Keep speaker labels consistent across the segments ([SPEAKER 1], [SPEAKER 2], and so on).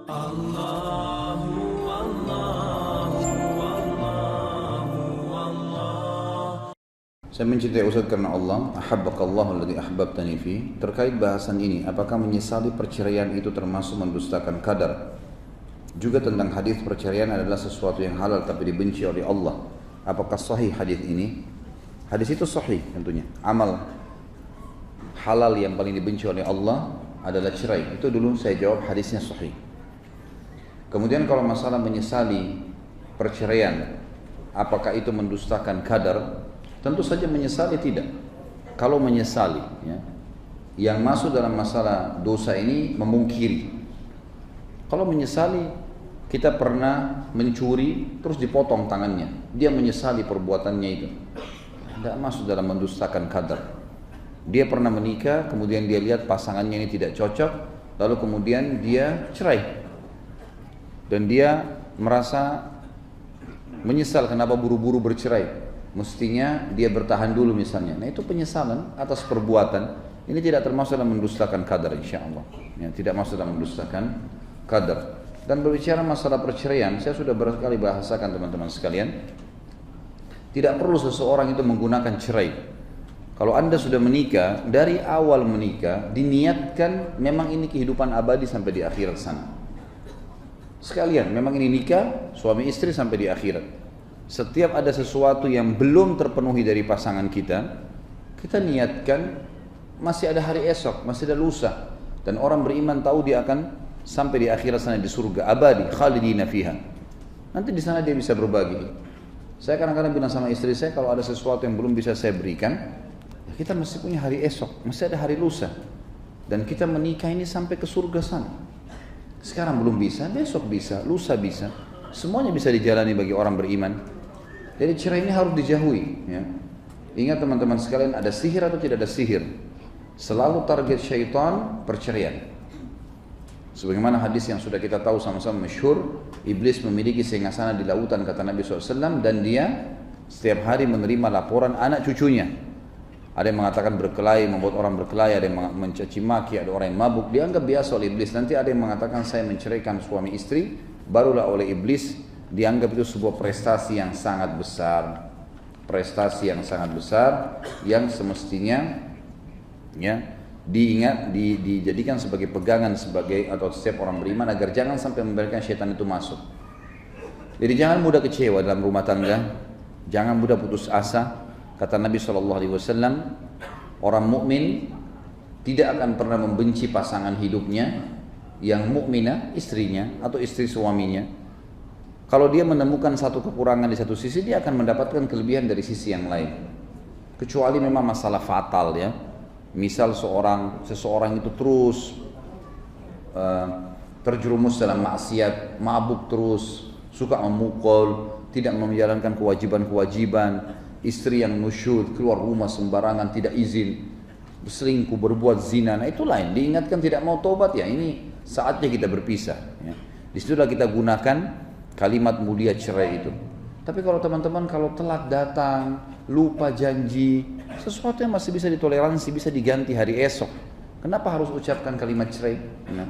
[SPEAKER 1] Allahu Allahu Allahu Allah.
[SPEAKER 2] Saya mencintai Ustaz karena Allah, ahabbakallahu alladhi ahbabtani fi. Terkait bahasan ini, apakah menyesali perceraian itu termasuk mendustakan qadar? Juga tentang hadis perceraian adalah sesuatu yang halal tapi dibenci oleh Allah. Apakah sahih hadis ini? Hadis itu sahih tentunya. Amal halal yang paling dibenci oleh Allah adalah cerai. Itu dulu saya jawab hadisnya sahih. Kemudian kalau masalah menyesali perceraian, apakah itu mendustakan qadar? Tentu saja menyesali tidak. Kalau menyesali, ya, yang masuk dalam masalah dosa ini memungkiri. Kalau menyesali, kita pernah mencuri terus dipotong tangannya, dia menyesali perbuatannya itu, tidak masuk dalam mendustakan qadar. Dia pernah menikah, kemudian dia lihat pasangannya ini tidak cocok, lalu kemudian dia cerai, dan dia merasa menyesal kenapa buru-buru bercerai. Mestinya dia bertahan dulu misalnya. Nah itu penyesalan atas perbuatan. Ini tidak termasuk dalam mendustakan qadar, insya Allah. Ya, tidak masuk dalam mendustakan qadar. Dan berbicara masalah perceraian, saya sudah berkali bahasakan teman-teman sekalian. Tidak perlu seseorang itu menggunakan cerai. Kalau anda sudah menikah, dari awal menikah diniatkan memang ini kehidupan abadi sampai di akhirat sana. Sekalian, memang ini nikah suami istri sampai di akhirat. Setiap ada sesuatu yang belum terpenuhi dari pasangan kita, kita niatkan masih ada hari esok, masih ada lusa. Dan orang beriman tahu dia akan sampai di akhirat sana di surga abadi, khalidina fiha. Nanti di sana dia bisa berbagi. Saya kadang-kadang bilang sama istri saya, kalau ada sesuatu yang belum bisa saya berikan, kita masih punya hari esok, masih ada hari lusa. Dan kita menikah ini sampai ke surga sana. Sekarang belum bisa, besok bisa, lusa bisa. Semuanya bisa dijalani bagi orang beriman. Jadi cerai ini harus dijauhi, ya. Ingat teman-teman sekalian, ada sihir atau tidak ada sihir, selalu target syaitan perceraian. Sebagaimana hadis yang sudah kita tahu sama-sama masyhur, iblis memiliki singgasana di lautan kata Nabi SAW, dan dia setiap hari menerima laporan anak cucunya. Ada yang mengatakan berkelahi, membuat orang berkelahi, ada yang mencaci maki, ada orang yang mabuk, dianggap biasa oleh iblis. Nanti ada yang mengatakan saya menceraikan suami istri, barulah oleh iblis dianggap itu sebuah prestasi yang sangat besar. Prestasi yang sangat besar yang semestinya, ya, dijadikan sebagai pegangan sebagai atau setiap orang beriman agar jangan sampai membiarkan syaitan itu masuk. Jadi jangan mudah kecewa dalam rumah tangga, jangan mudah putus asa. Kata Nabi SAW, orang mukmin tidak akan pernah membenci pasangan hidupnya yang mukminah, istrinya atau istri suaminya. Kalau dia menemukan satu kekurangan di satu sisi, dia akan mendapatkan kelebihan dari sisi yang lain. Kecuali memang masalah fatal, ya. Misal seseorang itu terus terjerumus dalam maksiat, mabuk terus, suka memukul, tidak menjalankan kewajiban-kewajiban, istri yang nusyud, keluar rumah sembarangan, tidak izin, berselingkuh, berbuat zina. Nah itu lain, diingatkan tidak mau tobat, ya ini saatnya kita berpisah, ya. Disitulah kita gunakan kalimat mulia cerai itu. Tapi kalau teman-teman kalau telat datang, lupa janji, sesuatu yang masih bisa ditoleransi, bisa diganti hari esok. Kenapa harus ucapkan kalimat cerai? Nah,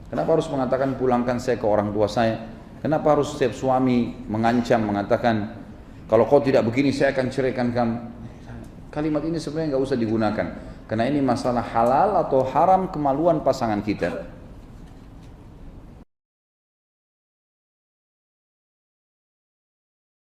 [SPEAKER 2] kenapa harus mengatakan pulangkan saya ke orang tua saya? Kenapa harus setiap suami mengancam, mengatakan kalau kau tidak begini saya akan ceraikan kamu? Kalimat ini sebenarnya nggak usah digunakan, karena ini masalah halal atau haram kemaluan pasangan kita.